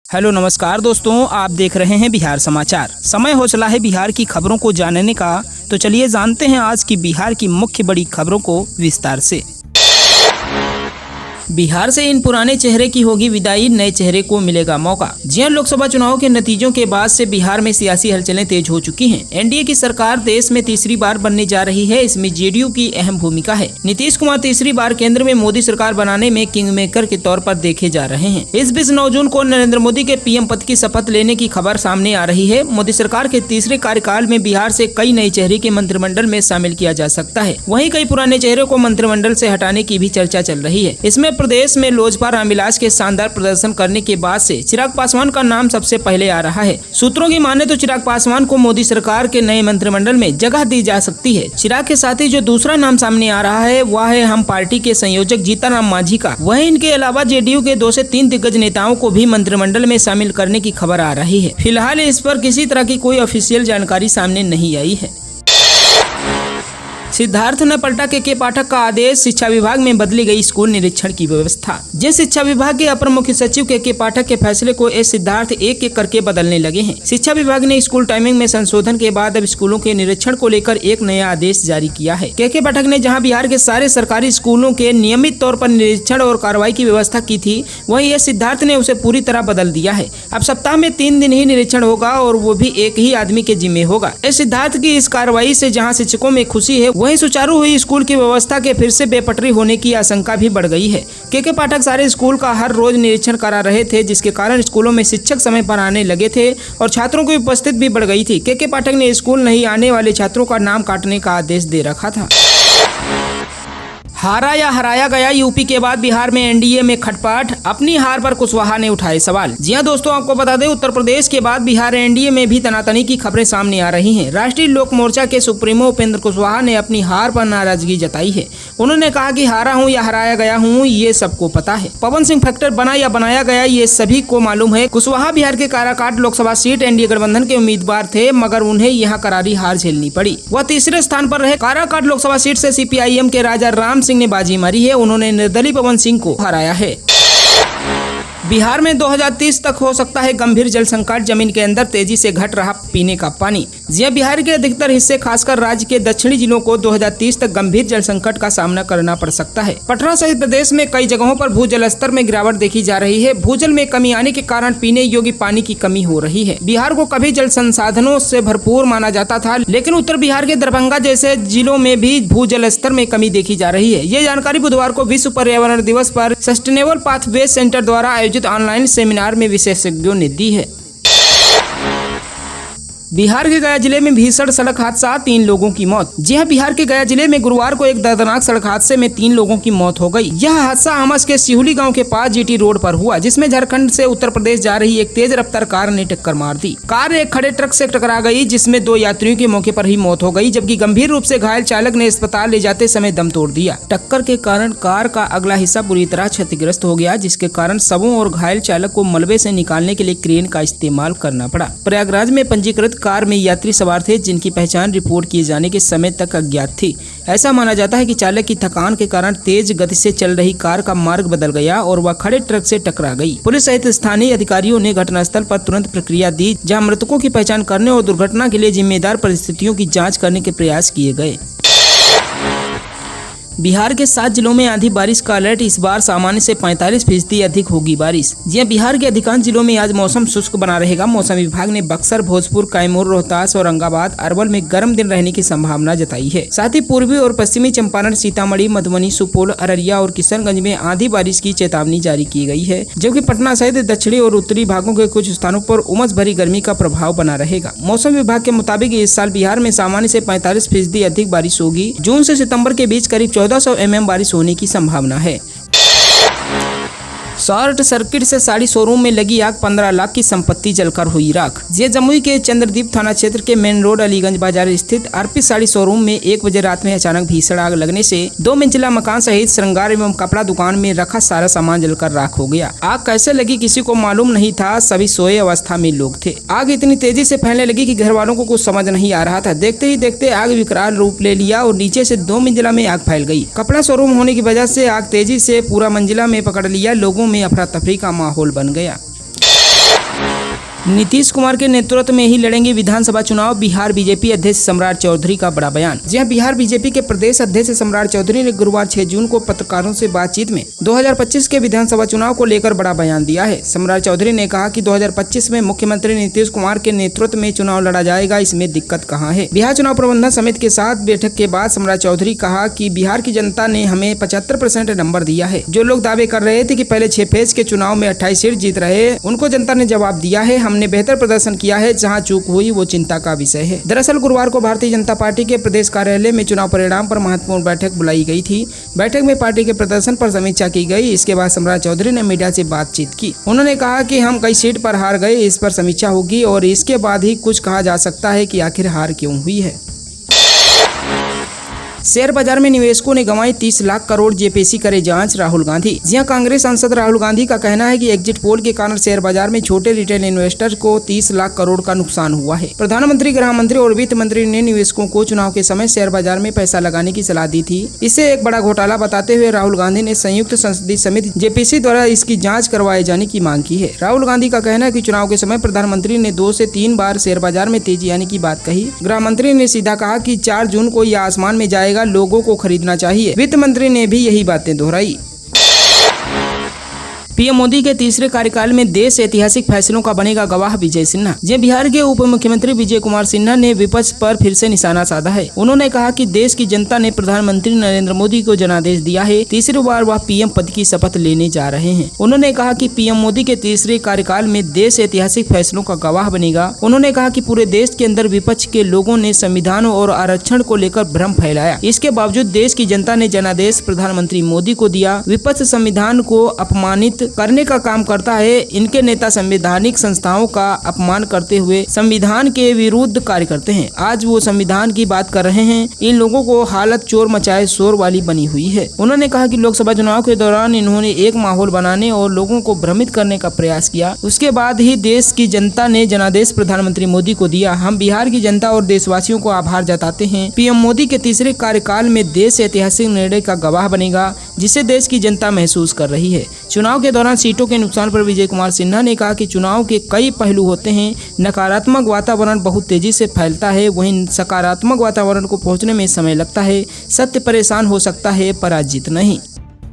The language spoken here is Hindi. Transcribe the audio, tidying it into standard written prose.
हेलो नमस्कार दोस्तों, आप देख रहे हैं बिहार समाचार। समय हो चला है बिहार की खबरों को जानने का, तो चलिए जानते हैं आज की बिहार की मुख्य बड़ी खबरों को विस्तार से। बिहार से इन पुराने चेहरे की होगी विदाई, नए चेहरे को मिलेगा मौका। जी हां, लोकसभा चुनाव के नतीजों के बाद से बिहार में सियासी हलचलें तेज हो चुकी हैं। एनडीए की सरकार देश में तीसरी बार बनने जा रही है। इसमें जेडीयू की अहम भूमिका है। नीतीश कुमार तीसरी बार केंद्र में मोदी सरकार बनाने में किंग मेकर के तौर पर देखे जा रहे हैं। इस बीच 9 जून को नरेंद्र मोदी के पीएम पद की शपथ लेने की खबर सामने आ रही है। मोदी सरकार के तीसरे कार्यकाल में बिहार से कई नए चेहरे के मंत्रिमंडल में शामिल किया जा सकता है। वहीं कई पुराने चेहरे को मंत्रिमंडल से हटाने की भी चर्चा चल रही है। इसमें प्रदेश में लोजपा रामविलास के शानदार प्रदर्शन करने के बाद से चिराग पासवान का नाम सबसे पहले आ रहा है। सूत्रों की माने तो चिराग पासवान को मोदी सरकार के नए मंत्रिमंडल में जगह दी जा सकती है। चिराग के साथ ही जो दूसरा नाम सामने आ रहा है वह है हम पार्टी के संयोजक जीतनराम मांझी का। वहीं इनके अलावा जेडीयू के 2 से 3 दिग्गज नेताओं को भी मंत्रिमंडल में शामिल करने की खबर आ रही है। फिलहाल इस पर किसी तरह की कोई ऑफिशियल जानकारी सामने नहीं आई है। सिद्धार्थ ने पलटा के पाठक का आदेश, शिक्षा विभाग में बदली गई स्कूल निरीक्षण की व्यवस्था। जिन शिक्षा विभाग के अपर मुख्य सचिव के पाठक के फैसले को एस सिद्धार्थ एक एक करके बदलने लगे हैं। शिक्षा विभाग ने स्कूल टाइमिंग में संशोधन के बाद अब स्कूलों के निरीक्षण को लेकर एक नया आदेश जारी किया है। के पाठक ने जहां बिहार के सारे सरकारी स्कूलों के नियमित तौर पर निरीक्षण और कार्रवाई की व्यवस्था की थी, वहीं एस सिद्धार्थ ने उसे पूरी तरह बदल दिया है। अब सप्ताह में 3 दिन ही निरीक्षण होगा और वो भी एक ही आदमी के जिम्मे होगा। एस सिद्धार्थ की इस कार्रवाई से जहाँ शिक्षकों में खुशी है, वहीं सुचारू हुई स्कूल की व्यवस्था के फिर से बेपटरी होने की आशंका भी बढ़ गई है। के पाठक सारे स्कूल का हर रोज निरीक्षण करा रहे थे, जिसके कारण स्कूलों में शिक्षक समय पर आने लगे थे और छात्रों की उपस्थिति भी बढ़ गई थी। के पाठक ने स्कूल नहीं आने वाले छात्रों का नाम काटने का आदेश दे रखा था। हारा या हराया गया, यूपी के बाद बिहार में एनडीए में खटपट, अपनी हार पर कुशवाहा ने उठाए सवाल। जी हां दोस्तों, आपको बता दें उत्तर प्रदेश के बाद बिहार एनडीए में भी तनातनी की खबरें सामने आ रही हैं। राष्ट्रीय लोक मोर्चा के सुप्रीमो उपेंद्र कुशवाहा ने अपनी हार पर नाराजगी जताई है। उन्होंने कहा कि हारा हूं या हराया गया हूं ये सबको पता है। पवन सिंह फैक्टर बना या बनाया गया ये सभी को मालूम है। कुशवाहा बिहार के काराकाट लोकसभा सीट एनडीए गठबंधन के उम्मीदवार थे, मगर उन्हें यहाँ करारी हार झेलनी पड़ी। वह तीसरे स्थान पर रहे। काराकाट लोकसभा सीट से सीपीआईएम के राजा राम सिंह ने बाजी मारी है। उन्होंने निर्दलीय पवन सिंह को हराया है। बिहार में 2030 तक हो सकता है गंभीर जल संकट, जमीन के अंदर तेजी से घट रहा पीने का पानी। जी बिहार के अधिकतर हिस्से खासकर राज्य के दक्षिणी जिलों को 2030 तक गंभीर जल संकट का सामना करना पड़ सकता है। पटना सहित प्रदेश में कई जगहों पर भूजल स्तर में गिरावट देखी जा रही है। भूजल में कमी आने के कारण पीने योग्य पानी की कमी हो रही है। बिहार को कभी जल संसाधनों से भरपूर माना जाता था, लेकिन उत्तर बिहार के दरभंगा जैसे जिलों में भी भूजल स्तर में कमी देखी जा रही है। ये जानकारी बुधवार को विश्व पर्यावरण दिवस पर सस्टेनेबल पाथवेज सेंटर द्वारा आयोजित ऑनलाइन सेमिनार में विशेषज्ञों ने दी है। बिहार के गया जिले में भीषण सड़क हादसा, 3 लोगों की मौत। जी हां, बिहार के गया जिले में गुरुवार को एक दर्दनाक सड़क हादसे में 3 लोगों की मौत हो गई। यह हादसा हमस के सिहुली गांव के पास जीटी रोड पर हुआ, जिसमें झारखंड से उत्तर प्रदेश जा रही एक तेज रफ्तार कार ने टक्कर मार दी। कार एक खड़े ट्रक से टकरा गई, जिसमें 2 यात्रियों की मौके पर ही मौत हो गई, जबकि गंभीर रूप से घायल चालक ने अस्पताल ले जाते समय दम तोड़ दिया। टक्कर के कारण कार का अगला हिस्सा बुरी तरह क्षतिग्रस्त हो गया, जिसके कारण शवों और घायल चालक को मलबे से निकालने के लिए क्रेन का इस्तेमाल करना पड़ा। प्रयागराज में पंजीकृत कार में यात्री सवार थे, जिनकी पहचान रिपोर्ट किए जाने के समय तक अज्ञात थी। ऐसा माना जाता है कि चालक की थकान के कारण तेज गति से चल रही कार का मार्ग बदल गया और वह खड़े ट्रक से टकरा गई। पुलिस सहित स्थानीय अधिकारियों ने घटनास्थल पर तुरंत प्रक्रिया दी, जहां मृतकों की पहचान करने और दुर्घटना के लिए जिम्मेदार परिस्थितियों की जांच करने के प्रयास किए गए। बिहार के 7 जिलों में आंधी बारिश का अलर्ट, इस बार सामान्य से 45% अधिक होगी बारिश। जी बिहार के अधिकांश जिलों में आज मौसम शुष्क बना रहेगा। मौसम विभाग ने बक्सर, भोजपुर, कैमूर, रोहतास, औरंगाबाद, अरवल में गर्म दिन रहने की संभावना जताई है। साथ ही पूर्वी और पश्चिमी चंपारण, सीतामढ़ी, मधुबनी, सुपौल, अररिया और किशनगंज में आंधी बारिश की चेतावनी जारी की गई है, जबकि पटना सहित दक्षिणी और उत्तरी भागों के कुछ स्थानों पर उमस भरी गर्मी का प्रभाव बना रहेगा। मौसम विभाग के मुताबिक इस साल बिहार में सामान्य से 45% अधिक बारिश होगी। जून से सितंबर के बीच करीब 1400 mm बारिश होने की संभावना है। शॉर्ट सर्किट से साड़ी शोरूम में लगी आग, 15 लाख की संपत्ति जलकर हुई राख। जमुई के चंद्रदीप थाना क्षेत्र के मेन रोड अलीगंज बाजार स्थित अर्पित साड़ी शोरूम में 1 बजे रात में अचानक भीषण आग लगने से 2 मंजिला मकान सहित श्रृंगार एवं कपड़ा दुकान में रखा सारा सामान जलकर राख हो गया। आग कैसे लगी किसी को मालूम नहीं था, सभी सोए अवस्था में लोग थे। आग इतनी तेजी से फैलने लगी कि घर वालों को कुछ समझ नहीं आ रहा था। देखते ही देखते आग विकराल रूप ले लिया और नीचे से 2 मंजिला में आग फैल गई। कपड़ा शोरूम होने की वजह से आग तेजी से पूरा मंजिला में पकड़ लिया। लोगों में अफरा तफरी का माहौल बन गया। नीतीश कुमार के नेतृत्व में ही लड़ेंगे विधानसभा चुनाव, बिहार बीजेपी अध्यक्ष सम्राट चौधरी का बड़ा बयान। जी हां, बिहार बीजेपी के प्रदेश अध्यक्ष सम्राट चौधरी ने गुरुवार 6 जून को पत्रकारों से बातचीत में 2025 के विधानसभा चुनाव को लेकर बड़ा बयान दिया है। सम्राट चौधरी ने कहा कि 2025 में मुख्यमंत्री नीतीश कुमार के नेतृत्व में चुनाव लड़ा जाएगा, इसमें दिक्कत कहाँ है। बिहार चुनाव प्रबंधन समिति के साथ बैठक के बाद सम्राट चौधरी कहा कि बिहार की जनता ने हमें 75% नंबर दिया है। जो लोग दावे कर रहे थे कि पहले 6 फेज के चुनाव में 28 सीट जीत रहे, उनको जनता ने जवाब दिया है। हमने बेहतर प्रदर्शन किया है, जहां चूक हुई वो चिंता का विषय है। दरअसल गुरुवार को भारतीय जनता पार्टी के प्रदेश कार्यालय में चुनाव परिणाम पर महत्वपूर्ण बैठक बुलाई गई थी। बैठक में पार्टी के प्रदर्शन पर समीक्षा की गई। इसके बाद सम्राट चौधरी ने मीडिया से बातचीत की। उन्होंने कहा कि हम कई सीट पर हार गए, इस पर समीक्षा होगी और इसके बाद ही कुछ कहा जा सकता है कि आखिर हार क्यों हुई है। शेयर बाजार में निवेशकों ने गंवाई 30 लाख करोड़, जेपीसी करे जांच, राहुल गांधी। जी हां, कांग्रेस सांसद राहुल गांधी का कहना है कि एग्जिट पोल के कारण शेयर बाजार में छोटे रिटेल इन्वेस्टर को 30 लाख करोड़ का नुकसान हुआ है। प्रधानमंत्री, गृह मंत्री और वित्त मंत्री ने निवेशकों को चुनाव के समय शेयर बाजार में पैसा लगाने की सलाह दी थी। इसे एक बड़ा घोटाला बताते हुए राहुल गांधी ने संयुक्त संसदीय समिति जेपीसी द्वारा इसकी जाँच करवाए जाने की मांग की है। राहुल गांधी का कहना है कि चुनाव के समय प्रधानमंत्री ने 2 से 3 बार शेयर बाजार में तेजी आने की बात कही। गृह मंत्री ने सीधा कहा कि 4 जून को यह आसमान में जाएगा, लोगों को खरीदना चाहिए। वित्त मंत्री ने भी यही बातें दोहराई। पीएम मोदी के तीसरे कार्यकाल में देश ऐतिहासिक फैसलों का बनेगा गवाह, विजय सिन्हा। जी, बिहार के उप मुख्यमंत्री विजय कुमार सिन्हा ने विपक्ष पर फिर से निशाना साधा है। उन्होंने कहा कि देश की जनता ने प्रधानमंत्री नरेंद्र मोदी को जनादेश दिया है, तीसरी बार वह पीएम पद की शपथ लेने जा रहे हैं। उन्होंने कहा कि पीएम मोदी के तीसरे कार्यकाल में देश ऐतिहासिक फैसलों का गवाह बनेगा। उन्होंने कहा कि पूरे देश के अंदर विपक्ष के लोगों ने संविधान और आरक्षण को लेकर भ्रम फैलाया। इसके बावजूद देश की जनता ने जनादेश प्रधानमंत्री मोदी को दिया। विपक्ष संविधान को अपमानित करने का काम करता है। इनके नेता संवैधानिक संस्थाओं का अपमान करते हुए संविधान के विरुद्ध कार्य करते हैं। आज वो संविधान की बात कर रहे हैं। इन लोगों को हालत चोर मचाए शोर वाली बनी हुई है। उन्होंने कहा कि लोकसभा चुनाव के दौरान इन्होंने एक माहौल बनाने और लोगों को भ्रमित करने का प्रयास किया। उसके बाद ही देश की जनता ने जनादेश प्रधानमंत्री मोदी को दिया। हम बिहार की जनता और देशवासियों को आभार जताते हैं। पीएम मोदी के तीसरे कार्यकाल में देश ऐतिहासिक निर्णय का गवाह बनेगा, जिसे देश की जनता महसूस कर रही है। चुनाव के दौरान सीटों के नुकसान पर विजय कुमार सिन्हा ने कहा कि चुनाव के कई पहलू होते हैं। नकारात्मक वातावरण बहुत तेजी से फैलता है, वहीं सकारात्मक वातावरण को पहुंचने में समय लगता है। सत्य परेशान हो सकता है, पराजित नहीं।